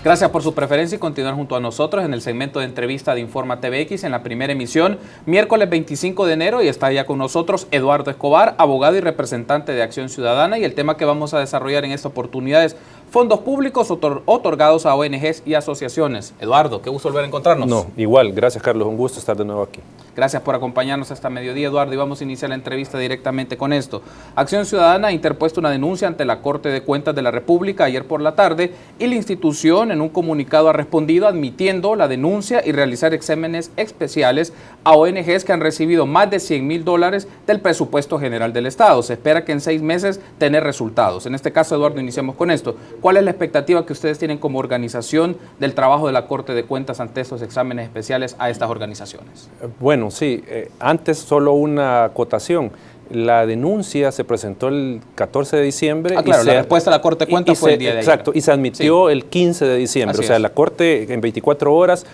Gracias por su preferencia y continuar junto a nosotros en el segmento de entrevista de Informa TVX en la primera emisión, miércoles 25 de enero, y está ya con nosotros Eduardo Escobar, abogado y representante de Acción Ciudadana, y el tema que vamos a desarrollar en esta oportunidad es fondos públicos otorgados a ONGs y asociaciones. Eduardo, qué gusto volver a encontrarnos. No, igual, gracias Carlos, un gusto estar de nuevo aquí. Gracias por acompañarnos hasta mediodía, Eduardo, y vamos a iniciar la entrevista directamente con esto. Acción Ciudadana ha interpuesto una denuncia ante la Corte de Cuentas de la República ayer por la tarde, y la institución en un comunicado ha respondido admitiendo la denuncia y realizar exámenes especiales a ONGs que han recibido más de $100,000 del presupuesto general del Estado. Se espera que en 6 meses tener resultados. En este caso, Eduardo, iniciamos con esto. ¿Cuál es la expectativa que ustedes tienen como organización del trabajo de la Corte de Cuentas ante estos exámenes especiales a estas organizaciones? Bueno, sí, antes solo una acotación. La denuncia se presentó el 14 de diciembre. Claro, la respuesta de la Corte de Cuentas fue el día de ayer. Exacto, y se admitió el 15 de diciembre. Así o sea, es. la Corte en 24 horas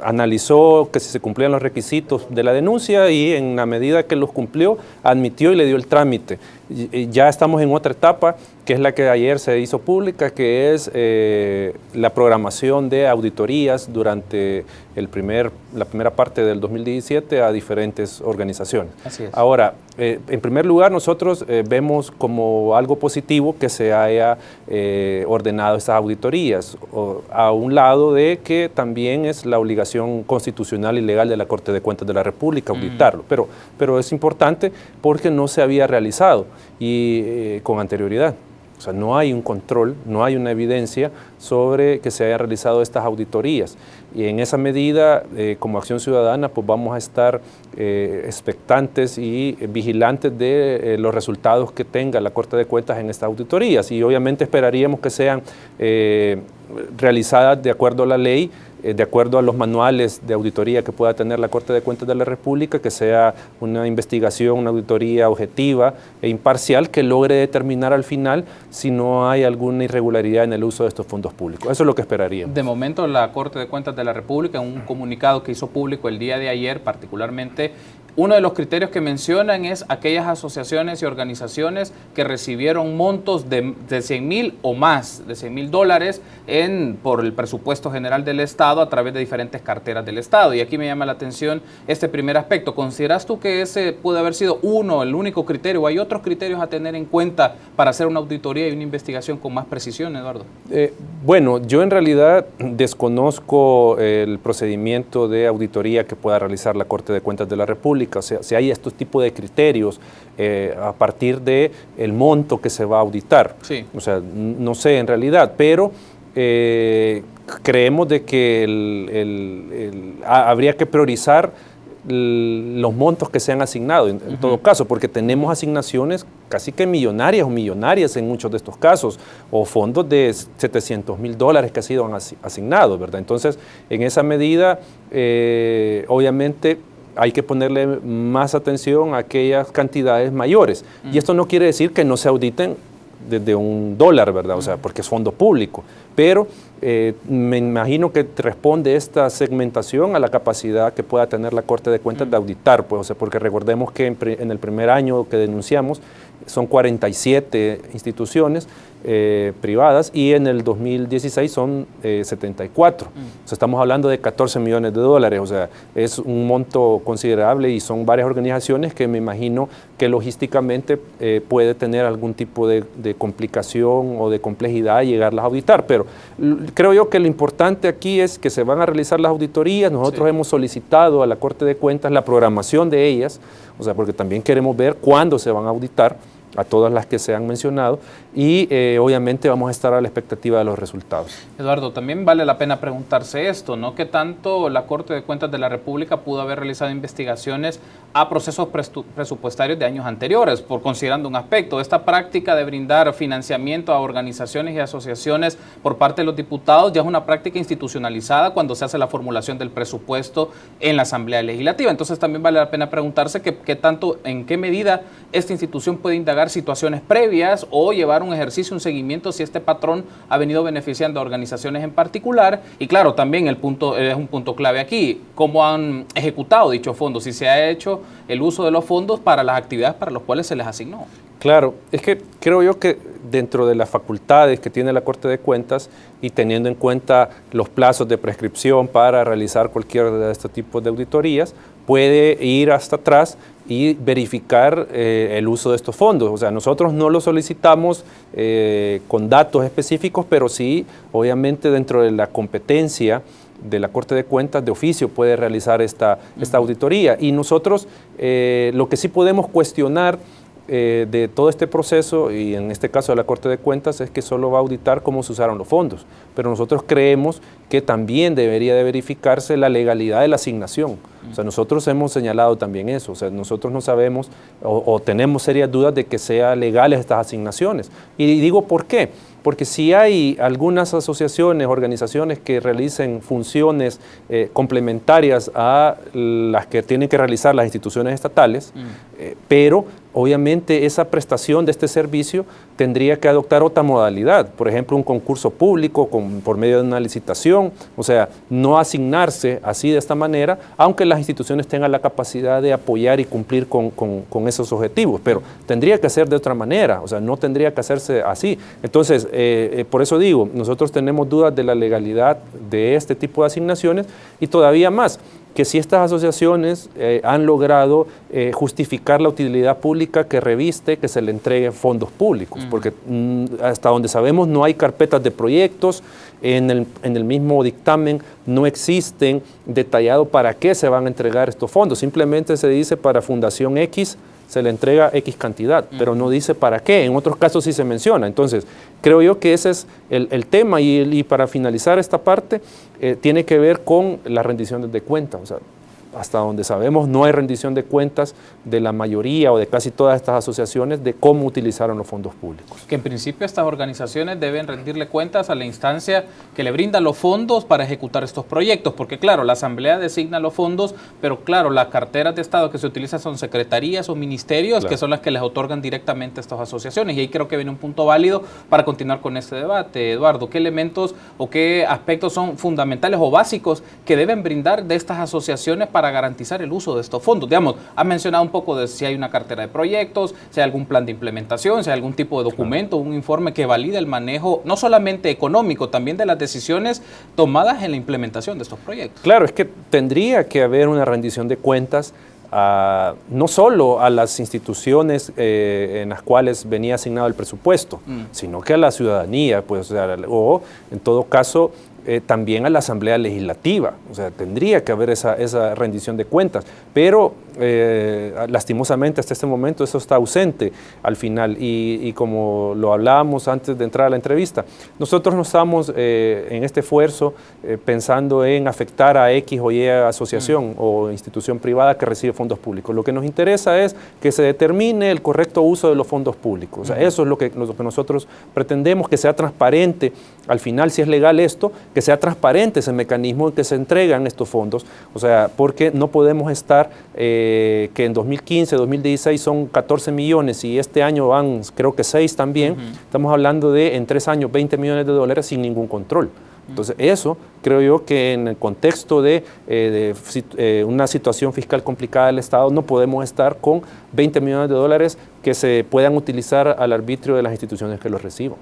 analizó que si se cumplían los requisitos de la denuncia y en la medida que los cumplió, admitió y le dio el trámite. Ya estamos en otra etapa, que es la que ayer se hizo pública, que es la programación de auditorías durante la primera parte del 2017 a diferentes organizaciones. Así es. Ahora, en primer lugar, nosotros vemos como algo positivo que se haya ordenado estas auditorías, a un lado de que también es la obligación constitucional y legal de la Corte de Cuentas de la República auditarlo, pero es importante porque no se había realizado y con anterioridad. O sea, no hay un control, no hay una evidencia sobre que se hayan realizado estas auditorías. Y en esa medida, como Acción Ciudadana, pues vamos a estar expectantes y vigilantes de los resultados que tenga la Corte de Cuentas en estas auditorías. Y obviamente esperaríamos que sean realizadas de acuerdo a la ley, de acuerdo a los manuales de auditoría que pueda tener la Corte de Cuentas de la República, que sea una investigación, una auditoría objetiva e imparcial que logre determinar al final si no hay alguna irregularidad en el uso de estos fondos públicos. Eso es lo que esperaríamos. De momento, la Corte de Cuentas de la República, en un comunicado que hizo público el día de ayer particularmente, uno de los criterios que mencionan es aquellas asociaciones y organizaciones que recibieron montos de 100,000 o más, de $100,000 por el presupuesto general del Estado a través de diferentes carteras del Estado. Y aquí me llama la atención este primer aspecto. ¿Consideras tú que ese puede haber sido el único criterio, o hay otros criterios a tener en cuenta para hacer una auditoría y una investigación con más precisión, Eduardo? Bueno, yo en realidad desconozco el procedimiento de auditoría que pueda realizar la Corte de Cuentas de la República. O sea, si hay estos tipos de criterios a partir del monto que se va a auditar. Sí. O sea, no sé en realidad, pero creemos de que habría que priorizar los montos que se han asignado en todo caso, porque tenemos asignaciones casi que millonarias o millonarias en muchos de estos casos, o fondos de $700,000 que han sido asignados, ¿verdad? Entonces, en esa medida, obviamente, hay que ponerle más atención a aquellas cantidades mayores. Y esto no quiere decir que no se auditen desde $1, ¿verdad? O sea, porque es fondo público. Pero me imagino que responde esta segmentación a la capacidad que pueda tener la Corte de Cuentas de auditar, pues, o sea, porque recordemos que en el primer año que denunciamos son 47 instituciones privadas y en el 2016 son 74. O sea, estamos hablando de $14 millones, o sea, es un monto considerable y son varias organizaciones que me imagino que logísticamente puede tener algún tipo de complicación o de complejidad llegarlas a auditar, pero creo yo que lo importante aquí es que se van a realizar las auditorías. Nosotros hemos solicitado a la Corte de Cuentas la programación de ellas, o sea, porque también queremos ver cuándo se van a auditar a todas las que se han mencionado y obviamente vamos a estar a la expectativa de los resultados. Eduardo, también vale la pena preguntarse esto, ¿no? ¿Qué tanto la Corte de Cuentas de la República pudo haber realizado investigaciones a procesos presupuestarios de años anteriores? Por considerando un aspecto, esta práctica de brindar financiamiento a organizaciones y asociaciones por parte de los diputados ya es una práctica institucionalizada cuando se hace la formulación del presupuesto en la Asamblea Legislativa. Entonces también vale la pena preguntarse en qué medida esta institución puede indagar situaciones previas o llevar un ejercicio, un seguimiento si este patrón ha venido beneficiando a organizaciones en particular. Y claro, también es un punto clave aquí, cómo han ejecutado dichos fondos, si se ha hecho el uso de los fondos para las actividades para las cuales se les asignó. Claro, es que creo yo que dentro de las facultades que tiene la Corte de Cuentas y teniendo en cuenta los plazos de prescripción para realizar cualquier de estos tipos de auditorías, puede ir hasta atrás y verificar el uso de estos fondos. O sea, nosotros no lo solicitamos con datos específicos, pero sí, obviamente, dentro de la competencia de la Corte de Cuentas de oficio puede realizar esta auditoría. Y nosotros lo que sí podemos cuestionar de todo este proceso, y en este caso de la Corte de Cuentas, es que solo va a auditar cómo se usaron los fondos. Pero nosotros creemos que también debería de verificarse la legalidad de la asignación. O sea, nosotros hemos señalado también eso. O sea, nosotros no sabemos o tenemos serias dudas de que sean legales estas asignaciones. Y digo, ¿por qué? Porque si hay algunas asociaciones, organizaciones que realicen funciones complementarias a las que tienen que realizar las instituciones estatales, pero obviamente esa prestación de este servicio tendría que adoptar otra modalidad, por ejemplo un concurso público por medio de una licitación, o sea, no asignarse así de esta manera, aunque las instituciones tengan la capacidad de apoyar y cumplir con esos objetivos, pero tendría que ser de otra manera, o sea, no tendría que hacerse así. Entonces, por eso digo, nosotros tenemos dudas de la legalidad de este tipo de asignaciones y todavía más, que si estas asociaciones han logrado justificar la utilidad pública que reviste que se le entreguen fondos públicos, porque hasta donde sabemos no hay carpetas de proyectos, en el mismo dictamen no existen detallado para qué se van a entregar estos fondos, simplemente se dice para Fundación X se le entrega X cantidad, pero no dice para qué, en otros casos sí se menciona. Entonces, creo yo que ese es el tema y para finalizar esta parte, tiene que ver con la rendición de cuentas. O sea, hasta donde sabemos no hay rendición de cuentas de la mayoría o de casi todas estas asociaciones de cómo utilizaron los fondos públicos. Que en principio estas organizaciones deben rendirle cuentas a la instancia que le brinda los fondos para ejecutar estos proyectos, porque claro, la Asamblea designa los fondos, pero claro, las carteras de Estado que se utilizan son secretarías o ministerios, que son las que les otorgan directamente a estas asociaciones, y ahí creo que viene un punto válido para continuar con este debate. Eduardo, ¿qué elementos o qué aspectos son fundamentales o básicos que deben brindar de estas asociaciones para garantizar el uso de estos fondos? Digamos, ha mencionado un poco de si hay una cartera de proyectos, si hay algún plan de implementación, si hay algún tipo de documento, un informe que valide el manejo, no solamente económico, también de las decisiones tomadas en la implementación de estos proyectos. Claro, es que tendría que haber una rendición de cuentas no solo a las instituciones en las cuales venía asignado el presupuesto, sino que a la ciudadanía, pues, o en todo caso también a la Asamblea Legislativa. O sea, tendría que haber esa rendición de cuentas, pero lastimosamente hasta este momento eso está ausente al final y como lo hablábamos antes de entrar a la entrevista, nosotros no estamos en este esfuerzo pensando en afectar a X o Y asociación o institución privada que recibe fondos públicos. Lo que nos interesa es que se determine el correcto uso de los fondos públicos. O sea, eso es lo que nosotros pretendemos, que sea transparente. Al final, si es legal esto, que sea transparente ese mecanismo en que se entregan estos fondos. O sea, porque no podemos estar que en 2015, 2016 son 14 millones y este año van creo que 6 también. Estamos hablando de en 3 años 20 millones de dólares sin ningún control. Entonces eso creo yo que en el contexto de una situación fiscal complicada del Estado no podemos estar con 20 millones de dólares que se puedan utilizar al arbitrio de las instituciones que los reciban.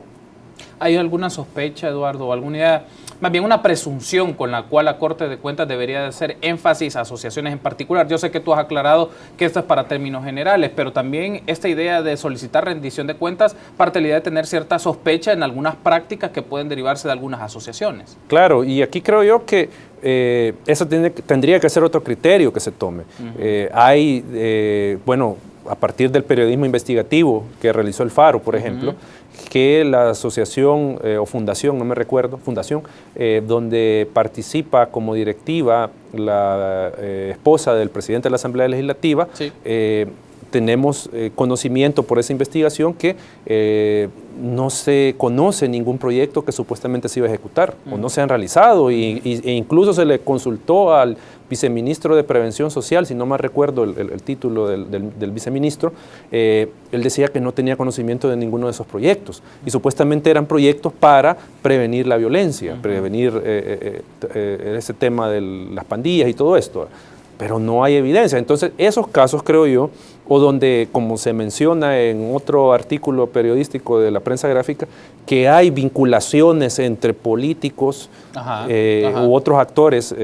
¿Hay alguna sospecha, Eduardo, o alguna idea, más bien una presunción con la cual la Corte de Cuentas debería de hacer énfasis a asociaciones en particular? Yo sé que tú has aclarado que esto es para términos generales, pero también esta idea de solicitar rendición de cuentas parte de la idea de tener cierta sospecha en algunas prácticas que pueden derivarse de algunas asociaciones. Claro, y aquí creo yo que eso tendría que ser otro criterio que se tome. Bueno, a partir del periodismo investigativo que realizó el Faro, por ejemplo, que la asociación o fundación, no me recuerdo, fundación, donde participa como directiva la esposa del presidente de la Asamblea Legislativa, sí. Tenemos conocimiento por esa investigación que no se conoce ningún proyecto que supuestamente se iba a ejecutar o no se han realizado e incluso se le consultó al viceministro de Prevención Social, si no mal recuerdo el título del viceministro, él decía que no tenía conocimiento de ninguno de esos proyectos y supuestamente eran proyectos para prevenir la violencia, prevenir ese tema de las pandillas y todo esto. Pero no hay evidencia. Entonces, esos casos, creo yo, o donde, como se menciona en otro artículo periodístico de la prensa gráfica, que hay vinculaciones entre políticos u otros actores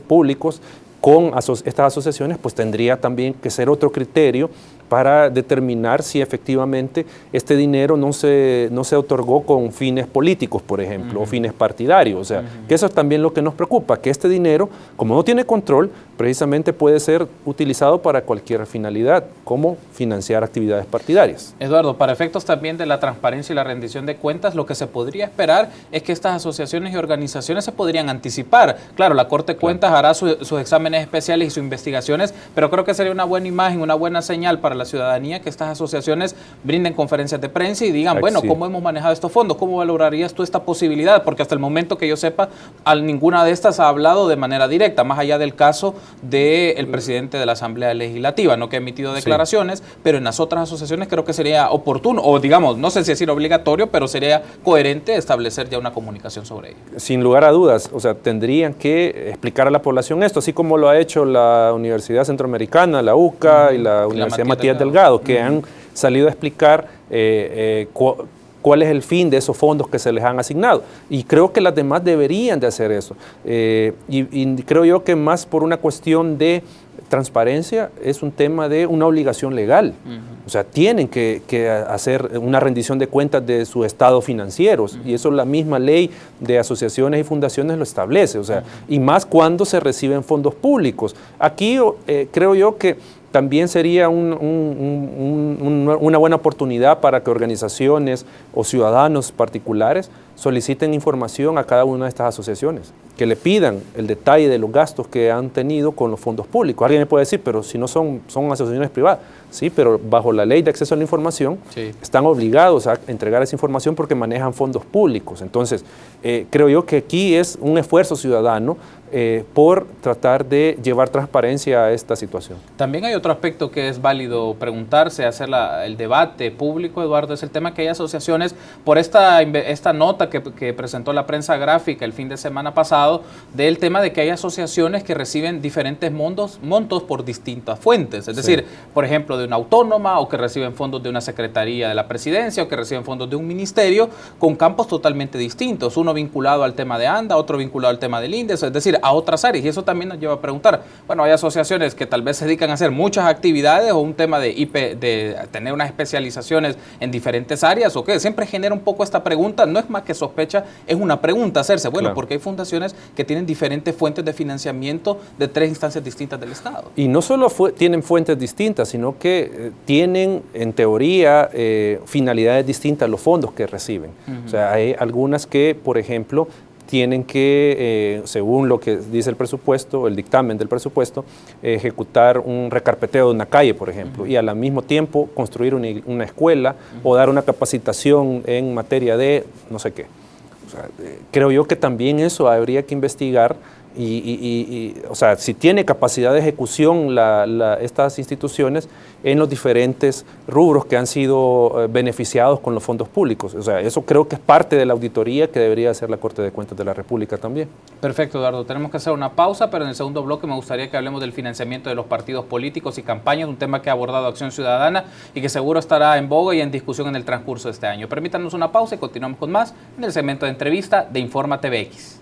públicos con estas asociaciones, pues tendría también que ser otro criterio para determinar si efectivamente este dinero no se otorgó con fines políticos, por ejemplo, o fines partidarios. O sea, que eso es también lo que nos preocupa, que este dinero, como no tiene control, precisamente puede ser utilizado para cualquier finalidad, como financiar actividades partidarias. Eduardo, para efectos también de la transparencia y la rendición de cuentas, lo que se podría esperar es que estas asociaciones y organizaciones se podrían anticipar. Claro, la Corte de Cuentas hará sus exámenes especiales y sus investigaciones, pero creo que sería una buena imagen, una buena señal para la ciudadanía que estas asociaciones brinden conferencias de prensa y digan, bueno, ¿cómo hemos manejado estos fondos? ¿Cómo valorarías tú esta posibilidad? Porque hasta el momento que yo sepa, ninguna de estas ha hablado de manera directa, más allá del caso del presidente de la Asamblea Legislativa, ¿no?, que ha emitido declaraciones, pero en las otras asociaciones creo que sería oportuno, o digamos, no sé si decir obligatorio, pero sería coherente establecer ya una comunicación sobre ello. Sin lugar a dudas, o sea, tendrían que explicar a la población esto, así como lo ha hecho la Universidad Centroamericana, la UCA y la Universidad Matías Delgado, que han salido a explicar cuál es el fin de esos fondos que se les han asignado. Y creo que las demás deberían de hacer eso. Y creo yo que más por una cuestión de transparencia es un tema de una obligación legal. O sea, tienen que hacer una rendición de cuentas de sus estados financieros y eso la misma ley de asociaciones y fundaciones lo establece. O sea, y más cuando se reciben fondos públicos. Aquí creo yo que también sería una buena oportunidad para que organizaciones o ciudadanos particulares soliciten información a cada una de estas asociaciones, que le pidan el detalle de los gastos que han tenido con los fondos públicos. Alguien me puede decir, pero si no son asociaciones privadas. Sí, pero bajo la ley de acceso a la información están obligados a entregar esa información porque manejan fondos públicos. Entonces, creo yo que aquí es un esfuerzo ciudadano por tratar de llevar transparencia a esta situación. También hay otro aspecto que es válido preguntarse, hacer el debate público, Eduardo, es el tema que hay asociaciones, por esta nota que presentó la prensa gráfica el fin de semana pasado, del tema de que hay asociaciones que reciben diferentes montos por distintas fuentes, es decir, por ejemplo, de una autónoma, o que reciben fondos de una secretaría de la presidencia, o que reciben fondos de un ministerio, con campos totalmente distintos, uno vinculado al tema de ANDA, otro vinculado al tema del INDES, es decir, a otras áreas, y eso también nos lleva a preguntar, bueno, hay asociaciones que tal vez se dedican a hacer muchas actividades, o un tema de tener unas especializaciones en diferentes áreas, o qué, siempre genera un poco esta pregunta, no es más que sospecha, es una pregunta hacerse, bueno, porque hay fundaciones que tienen diferentes fuentes de financiamiento de 3 instancias distintas del Estado. Y no solo tienen fuentes distintas, sino que tienen, en teoría, finalidades distintas los fondos que reciben. O sea, hay algunas que, por ejemplo, tienen que, según lo que dice el presupuesto, el dictamen del presupuesto, ejecutar un recarpeteo de una calle, por ejemplo, y al mismo tiempo construir una escuela o dar una capacitación en materia de no sé qué. O sea, creo yo que también eso habría que investigar o sea, si tiene capacidad de ejecución estas instituciones en los diferentes rubros que han sido beneficiados con los fondos públicos. O sea, eso creo que es parte de la auditoría que debería hacer la Corte de Cuentas de la República también. Perfecto, Eduardo. Tenemos que hacer una pausa, pero en el segundo bloque me gustaría que hablemos del financiamiento de los partidos políticos y campañas, un tema que ha abordado Acción Ciudadana y que seguro estará en boga y en discusión en el transcurso de este año. Permítanos una pausa y continuamos con más en el segmento de entrevista de Informa TVX.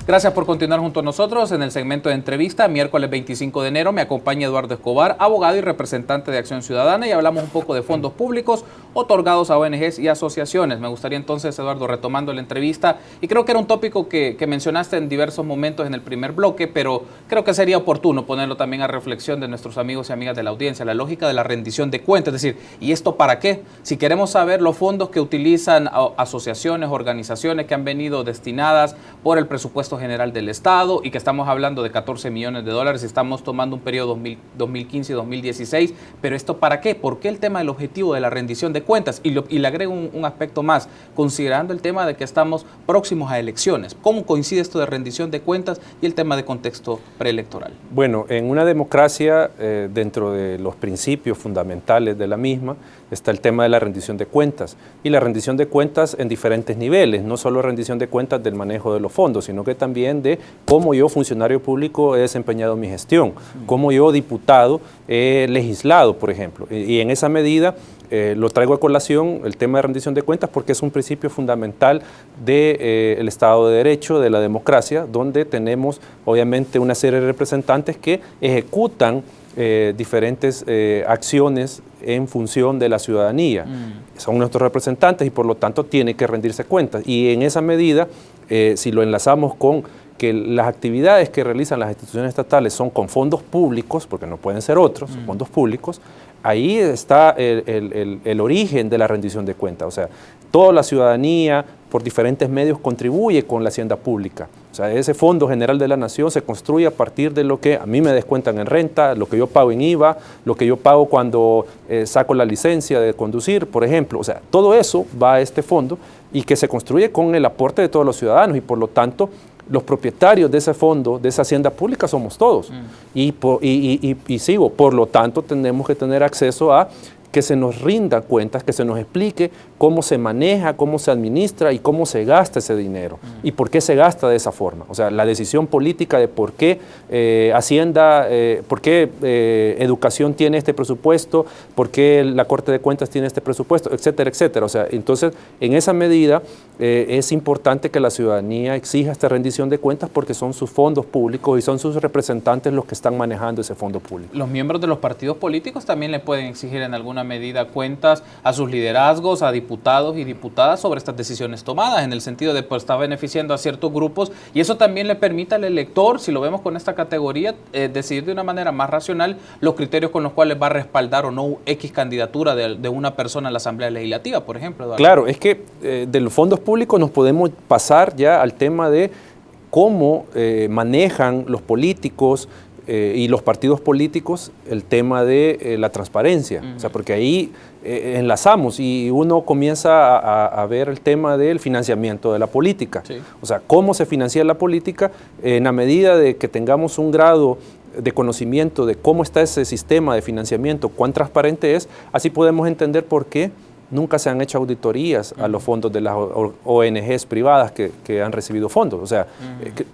Gracias por continuar junto a nosotros en el segmento de entrevista. Miércoles 25 de enero me acompaña Eduardo Escobar, abogado y representante de Acción Ciudadana, y hablamos un poco de fondos públicos otorgados a ONGs y asociaciones. Me gustaría entonces, Eduardo, retomando la entrevista, y creo que era un tópico que mencionaste en diversos momentos en el primer bloque, pero creo que sería oportuno ponerlo también a reflexión de nuestros amigos y amigas de la audiencia, la lógica de la rendición de cuentas, es decir, ¿y esto para qué? Si queremos saber los fondos que utilizan asociaciones, organizaciones que han venido destinadas por el presupuesto General del Estado y que estamos hablando de 14 millones de dólares y estamos tomando un periodo 2015 y 2016, pero ¿esto para qué? ¿Por qué el tema del objetivo de la rendición de cuentas? Y le agrego un aspecto más, considerando el tema de que estamos próximos a elecciones. ¿Cómo coincide esto de rendición de cuentas y el tema de contexto preelectoral? Bueno, en una democracia, dentro de los principios fundamentales de la misma, está el tema de la rendición de cuentas. Y la rendición de cuentas en diferentes niveles, no solo rendición de cuentas del manejo de los fondos, sino que también de cómo yo, funcionario público, he desempeñado mi gestión, cómo yo, diputado, he legislado, por ejemplo. Y en esa medida lo traigo a colación el tema de rendición de cuentas porque es un principio fundamental del Estado de Derecho, de la democracia, donde tenemos obviamente una serie de representantes que ejecutan diferentes acciones en función de la ciudadanía. Son nuestros representantes y por lo tanto tiene que rendirse cuentas. Y en esa medida, si lo enlazamos con que las actividades que realizan las instituciones estatales son con fondos públicos, porque no pueden ser otros, fondos públicos, ahí está el origen de la rendición de cuentas. O sea, toda la ciudadanía por diferentes medios contribuye con la hacienda pública. O sea, ese Fondo General de la Nación se construye a partir de lo que a mí me descuentan en renta, lo que yo pago en IVA, lo que yo pago cuando saco la licencia de conducir, por ejemplo. O sea, todo eso va a este fondo y que se construye con el aporte de todos los ciudadanos y por lo tanto los propietarios de ese fondo, de esa hacienda pública somos todos. Y sigo, por lo tanto tenemos que tener acceso a que se nos rinda cuentas, que se nos explique cómo se maneja, cómo se administra y cómo se gasta ese dinero y por qué se gasta de esa forma. O sea, la decisión política de por qué Hacienda, por qué Educación tiene este presupuesto, por qué la Corte de Cuentas tiene este presupuesto, etcétera, etcétera. O sea, entonces, en esa medida es importante que la ciudadanía exija esta rendición de cuentas porque son sus fondos públicos y son sus representantes los que están manejando ese fondo público. Los miembros de los partidos políticos también le pueden exigir en alguna medida cuentas a sus liderazgos, a diputados y diputadas sobre estas decisiones tomadas, en el sentido de pues, estar beneficiando a ciertos grupos, y eso también le permite al elector, si lo vemos con esta categoría, decidir de una manera más racional los criterios con los cuales va a respaldar o no X candidatura de una persona en la Asamblea Legislativa, por ejemplo, Eduardo. Claro, es que de los fondos públicos nos podemos pasar ya al tema de cómo manejan los políticos y los partidos políticos el tema de la transparencia. O sea, porque ahí enlazamos y uno comienza a ver el tema del financiamiento de la política. Sí. O sea, cómo se financia la política en la medida de que tengamos un grado de conocimiento de cómo está ese sistema de financiamiento, cuán transparente es, así podemos entender por qué nunca se han hecho auditorías a los fondos de las ONGs privadas que han recibido fondos. O sea,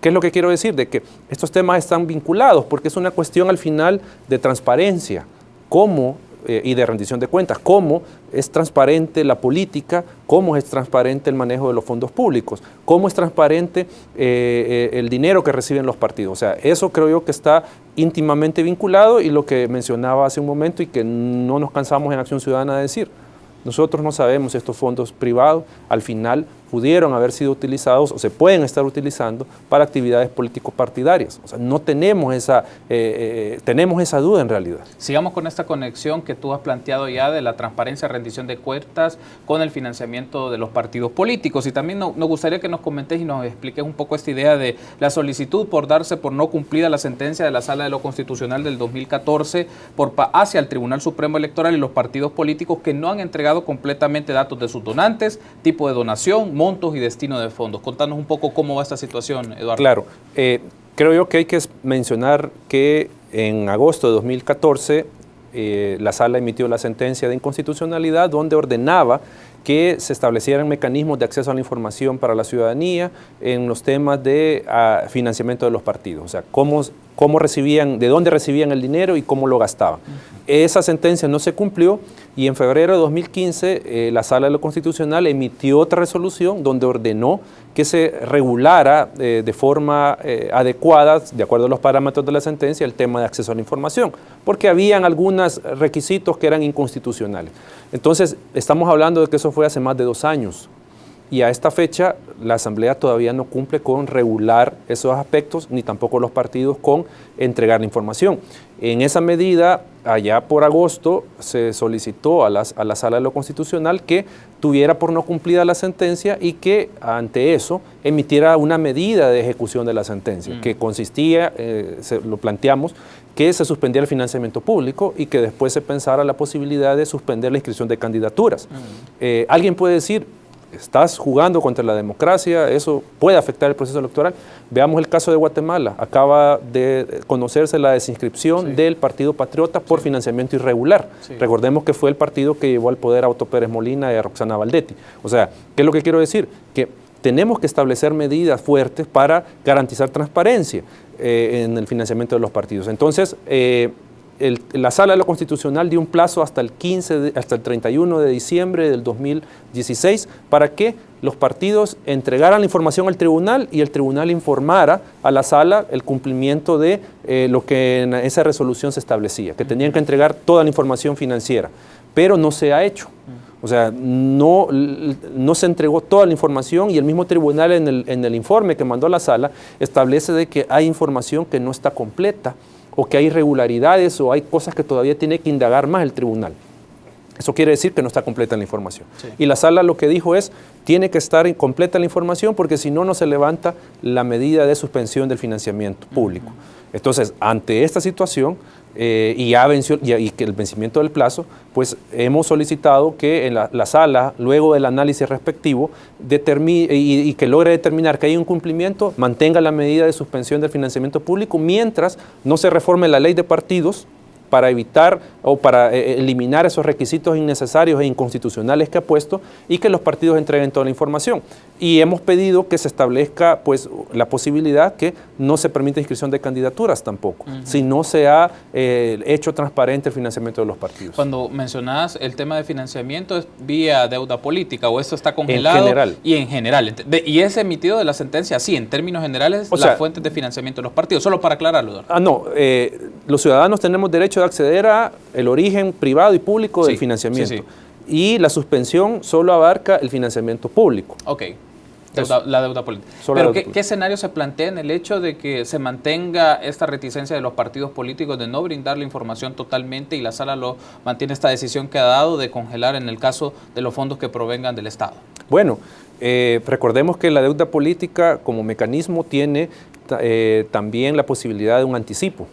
¿qué es lo que quiero decir? De que estos temas están vinculados porque es una cuestión al final de transparencia, cómo y de rendición de cuentas, cómo es transparente la política, cómo es transparente el manejo de los fondos públicos, cómo es transparente el dinero que reciben los partidos. O sea, eso creo yo que está íntimamente vinculado y lo que mencionaba hace un momento y que no nos cansamos en Acción Ciudadana de decir. Nosotros no sabemos si estos fondos privados al final pudieron haber sido utilizados o se pueden estar utilizando para actividades político-partidarias. O sea, no tenemos tenemos esa duda en realidad. Sigamos con esta conexión que tú has planteado ya de la transparencia, rendición de cuentas con el financiamiento de los partidos políticos. Y también nos gustaría que nos comentes y nos expliques un poco esta idea de la solicitud por darse por no cumplida la sentencia de la Sala de lo Constitucional del 2014 hacia el Tribunal Supremo Electoral y los partidos políticos que no han entregado completamente datos de sus donantes, tipo de donación, montos y destino de fondos. Contanos un poco cómo va esta situación, Eduardo. Claro, creo yo que hay que mencionar que en agosto de 2014 la Sala emitió la sentencia de inconstitucionalidad donde ordenaba que se establecieran mecanismos de acceso a la información para la ciudadanía en los temas de financiamiento de los partidos, o sea, cómo recibían, de dónde recibían el dinero y cómo lo gastaban. Esa sentencia no se cumplió y en febrero de 2015 la Sala de lo Constitucional emitió otra resolución donde ordenó que se regulara de forma adecuada, de acuerdo a los parámetros de la sentencia, el tema de acceso a la información, porque habían algunos requisitos que eran inconstitucionales. Entonces, estamos hablando de que eso fue hace más de 2 años. Y a esta fecha la Asamblea todavía no cumple con regular esos aspectos, ni tampoco los partidos con entregar la información. En esa medida allá por agosto se solicitó a la Sala de lo Constitucional que tuviera por no cumplida la sentencia y que ante eso emitiera una medida de ejecución de la sentencia, que consistía, lo planteamos, que se suspendiera el financiamiento público y que después se pensara la posibilidad de suspender la inscripción de candidaturas. Alguien puede decir, estás jugando contra la democracia, eso puede afectar el proceso electoral. Veamos el caso de Guatemala. Acaba de conocerse la desinscripción del Partido Patriota por financiamiento irregular. Recordemos que fue el partido que llevó al poder a Otto Pérez Molina y a Roxana Valdetti. O sea, ¿qué es lo que quiero decir? Que tenemos que establecer medidas fuertes para garantizar transparencia en el financiamiento de los partidos. Entonces, la Sala de lo Constitucional dio un plazo hasta el 31 de diciembre del 2016 para que los partidos entregaran la información al tribunal y el tribunal informara a la Sala el cumplimiento de lo que en esa resolución se establecía, que tenían que entregar toda la información financiera, pero no se ha hecho. O sea, no se entregó toda la información y el mismo tribunal en el informe que mandó a la Sala establece de que hay información que no está completa, o que hay irregularidades o hay cosas que todavía tiene que indagar más el tribunal. Eso quiere decir que no está completa la información. Y la Sala lo que dijo es, tiene que estar completa la información porque si no, no se levanta la medida de suspensión del financiamiento público. Entonces, ante esta situación y que el vencimiento del plazo, pues hemos solicitado que en la Sala, luego del análisis respectivo, y que logre determinar que hay un cumplimiento, mantenga la medida de suspensión del financiamiento público mientras no se reforme la ley de partidos para evitar o para eliminar esos requisitos innecesarios e inconstitucionales que ha puesto y que los partidos entreguen toda la información. Y hemos pedido que se establezca pues, la posibilidad que no se permita inscripción de candidaturas tampoco, si no se ha hecho transparente el financiamiento de los partidos. Cuando mencionabas el tema de financiamiento, ¿es vía deuda política o esto está congelado? En general. Y en general. Y es emitido de la sentencia, sí, en términos generales, las fuentes de financiamiento de los partidos, solo para aclararlo. No, los ciudadanos tenemos derecho de acceder a el origen privado y público del financiamiento. Y la suspensión solo abarca el financiamiento público. Ok. La deuda política. Pero ¿qué escenario se plantea en el hecho de que se mantenga esta reticencia de los partidos políticos de no brindar la información totalmente y la Sala mantiene esta decisión que ha dado de congelar en el caso de los fondos que provengan del Estado? Bueno, recordemos que la deuda política como mecanismo tiene también la posibilidad de un anticipo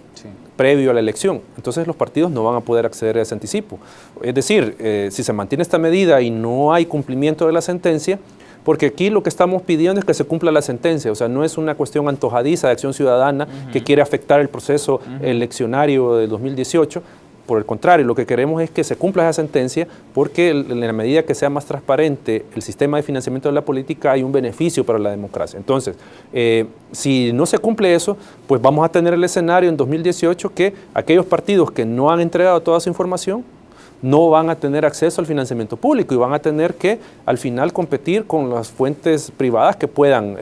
previo a la elección. Entonces los partidos no van a poder acceder a ese anticipo. Es decir, si se mantiene esta medida y no hay cumplimiento de la sentencia, porque aquí lo que estamos pidiendo es que se cumpla la sentencia, o sea, no es una cuestión antojadiza de Acción Ciudadana que quiere afectar el proceso eleccionario de 2018. Por el contrario, lo que queremos es que se cumpla esa sentencia porque en la medida que sea más transparente el sistema de financiamiento de la política hay un beneficio para la democracia. Entonces, si no se cumple eso, pues vamos a tener el escenario en 2018 que aquellos partidos que no han entregado toda su información no van a tener acceso al financiamiento público y van a tener que al final competir con las fuentes privadas que puedan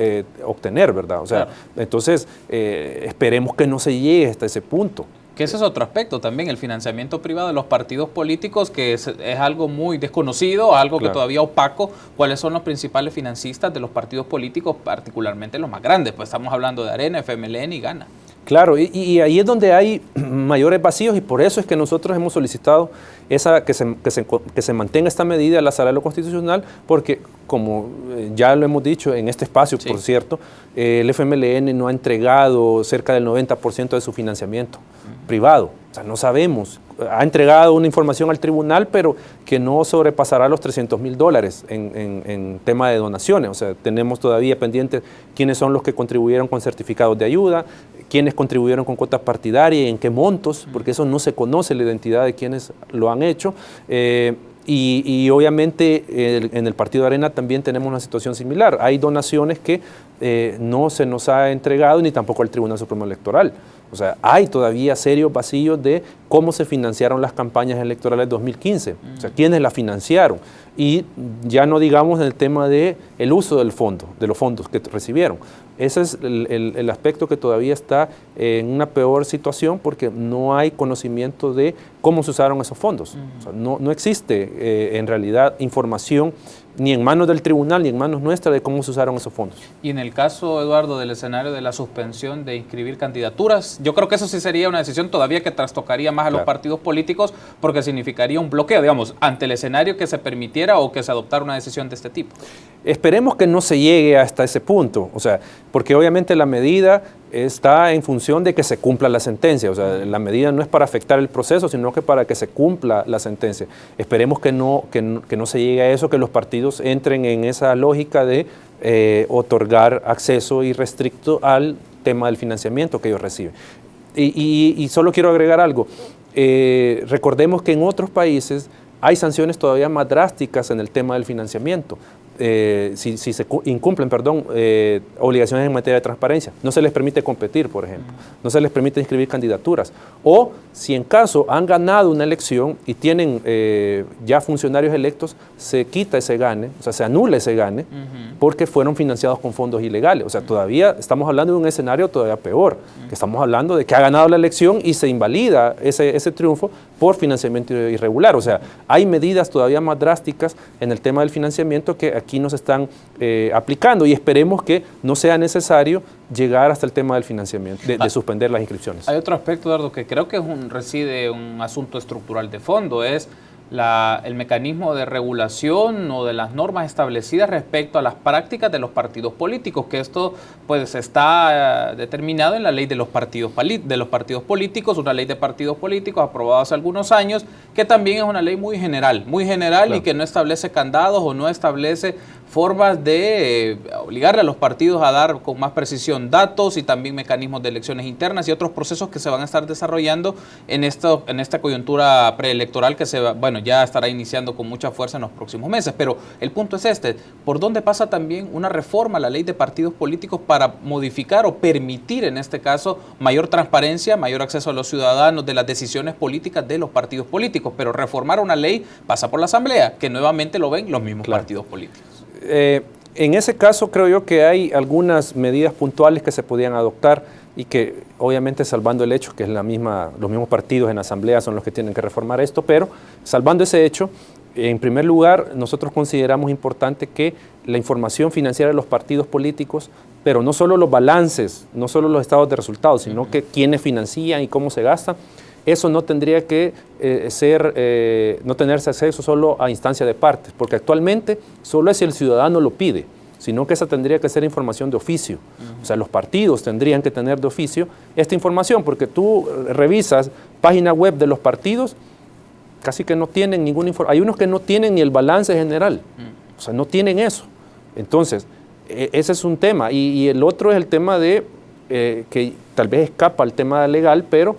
obtener, ¿verdad? O sea, entonces esperemos que no se llegue hasta ese punto. Que ese es otro aspecto también, el financiamiento privado de los partidos políticos, que es algo muy desconocido, algo que todavía opaco. ¿Cuáles son los principales financistas de los partidos políticos, particularmente los más grandes? Pues estamos hablando de Arena, FMLN y Gana. Claro, y ahí es donde hay mayores vacíos y por eso es que nosotros hemos solicitado que se mantenga esta medida en la Sala de lo Constitucional, porque como ya lo hemos dicho en este espacio, por cierto, el FMLN no ha entregado cerca del 90% de su financiamiento privado. O sea, no sabemos. Ha entregado una información al tribunal, pero que no sobrepasará los $300,000 en tema de donaciones. O sea, tenemos todavía pendientes quiénes son los que contribuyeron con certificados de ayuda, quiénes contribuyeron con cuotas partidarias y en qué montos, porque eso no se conoce la identidad de quienes lo han hecho. Y obviamente en el Partido de Arena también tenemos una situación similar. Hay donaciones que no se nos ha entregado ni tampoco al Tribunal Supremo Electoral. O sea, hay todavía serios vacíos de cómo se financiaron las campañas electorales de 2015. O sea, quiénes las financiaron. Y ya no digamos en el tema del uso del fondo, de los fondos que recibieron. Ese es el aspecto que todavía está en una peor situación porque no hay conocimiento de cómo se usaron esos fondos. O sea, no existe en realidad información ni en manos del tribunal, ni en manos nuestras de cómo se usaron esos fondos. Y en el caso, Eduardo, del escenario de la suspensión de inscribir candidaturas, yo creo que eso sí sería una decisión todavía que trastocaría más a los partidos políticos, porque significaría un bloqueo, digamos, ante el escenario que se permitiera o que se adoptara una decisión de este tipo. Esperemos que no se llegue hasta ese punto, o sea, porque obviamente la medida está en función de que se cumpla la sentencia, o sea, la medida no es para afectar el proceso, sino que para que se cumpla la sentencia. Esperemos que no se llegue a eso, que los partidos entren en esa lógica de otorgar acceso irrestricto al tema del financiamiento que ellos reciben. Y solo quiero agregar algo, recordemos que en otros países hay sanciones todavía más drásticas en el tema del financiamiento. Si se incumplen, obligaciones en materia de transparencia. No se les permite competir, por ejemplo. No se les permite inscribir candidaturas. O si en caso han ganado una elección y tienen ya funcionarios electos, se quita ese gane, o sea, se anula ese gane, porque fueron financiados con fondos ilegales. O sea, todavía estamos hablando de un escenario todavía peor, que estamos hablando de que ha ganado la elección y se invalida ese triunfo por financiamiento irregular. O sea, hay medidas todavía más drásticas en el tema del financiamiento que aquí nos están aplicando, y esperemos que no sea necesario llegar hasta el tema del financiamiento, de suspender las inscripciones. Hay otro aspecto, Eduardo, que creo que reside un asunto estructural de fondo, es el mecanismo de regulación o de las normas establecidas respecto a las prácticas de los partidos políticos, que esto pues está determinado en la ley de los partidos políticos, una ley de partidos políticos aprobada hace algunos años, que también es una ley muy general claro, y que no establece candados o no establece formas de obligarle a los partidos a dar con más precisión datos, y también mecanismos de elecciones internas y otros procesos que se van a estar desarrollando en esta coyuntura preelectoral que ya estará iniciando con mucha fuerza en los próximos meses. Pero el punto es ¿por dónde pasa también una reforma a la ley de partidos políticos para modificar o permitir, en este caso, mayor transparencia, mayor acceso a los ciudadanos de las decisiones políticas de los partidos políticos? Pero reformar una ley pasa por la Asamblea, que nuevamente lo ven los mismos partidos políticos. En ese caso creo yo que hay algunas medidas puntuales que se podían adoptar y que obviamente, salvando el hecho que es los mismos partidos en asamblea son los que tienen que reformar esto, pero salvando ese hecho, en primer lugar nosotros consideramos importante que la información financiera de los partidos políticos, pero no solo los balances, no solo los estados de resultados, sino que quiénes financian y cómo se gastan, eso no tendría que no tenerse acceso solo a instancia de partes, porque actualmente solo es si el ciudadano lo pide, sino que esa tendría que ser información de oficio. O sea, los partidos tendrían que tener de oficio esta información, porque tú revisas página web de los partidos, casi que no tienen ninguna información. Hay unos que no tienen ni el balance general, o sea, no tienen eso. Entonces, ese es un tema. Y el otro es el tema de, que tal vez escapa al tema legal, pero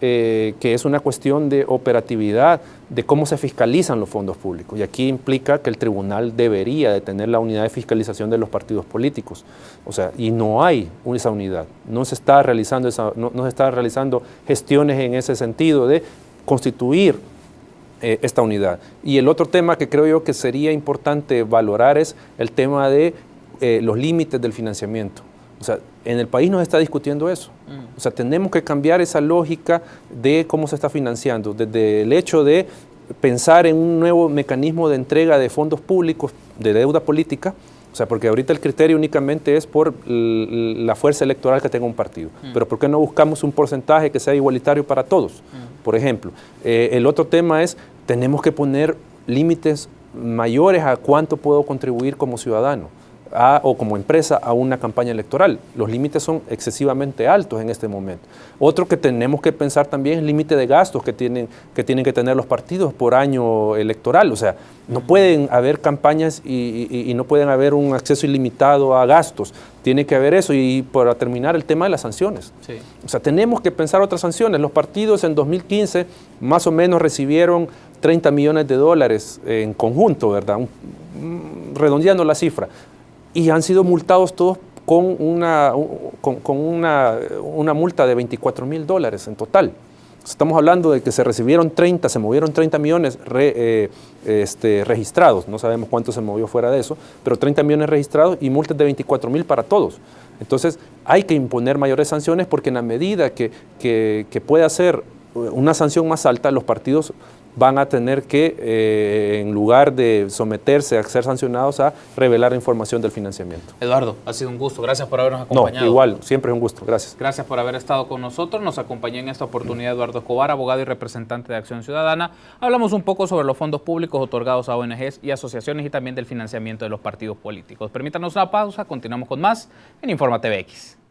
que es una cuestión de operatividad, de cómo se fiscalizan los fondos públicos. Y aquí implica que el tribunal debería de tener la unidad de fiscalización de los partidos políticos. O sea, y no hay esa unidad. No se está realizando gestiones en ese sentido de constituir esta unidad. Y el otro tema que creo yo que sería importante valorar es el tema de los límites del financiamiento. O sea, en el país no se está discutiendo eso. O sea, tenemos que cambiar esa lógica de cómo se está financiando, desde el hecho de pensar en un nuevo mecanismo de entrega de fondos públicos, de deuda política, o sea, porque ahorita el criterio únicamente es por la fuerza electoral que tenga un partido. Pero ¿por qué no buscamos un porcentaje que sea igualitario para todos? Por ejemplo, el otro tema es, tenemos que poner límites mayores a cuánto puedo contribuir como ciudadano o como empresa a una campaña electoral. Los límites son excesivamente altos en este momento. Otro que tenemos que pensar también es el límite de gastos que tienen que tener los partidos por año electoral. O sea, no pueden haber campañas y no pueden haber un acceso ilimitado a gastos. Tiene que haber eso. Y para terminar, el tema de las sanciones. Sí. O sea, tenemos que pensar otras sanciones. Los partidos en 2015 más o menos recibieron 30 millones de dólares en conjunto, ¿verdad? Redondeando la cifra. Y han sido multados todos con una multa de $24,000 en total. Estamos hablando de que se movieron 30 millones registrados. No sabemos cuánto se movió fuera de eso, pero 30 millones registrados y multas de 24,000 para todos. Entonces, hay que imponer mayores sanciones, porque en la medida que pueda ser una sanción más alta, los partidos van a tener que, en lugar de someterse a ser sancionados, a revelar la información del financiamiento. Eduardo, ha sido un gusto. Gracias por habernos acompañado. No, igual, siempre es un gusto. Gracias. Gracias por haber estado con nosotros. Nos acompañó en esta oportunidad Eduardo Escobar, abogado y representante de Acción Ciudadana. Hablamos un poco sobre los fondos públicos otorgados a ONGs y asociaciones y también del financiamiento de los partidos políticos. Permítanos una pausa, continuamos con más en Infórmate BX.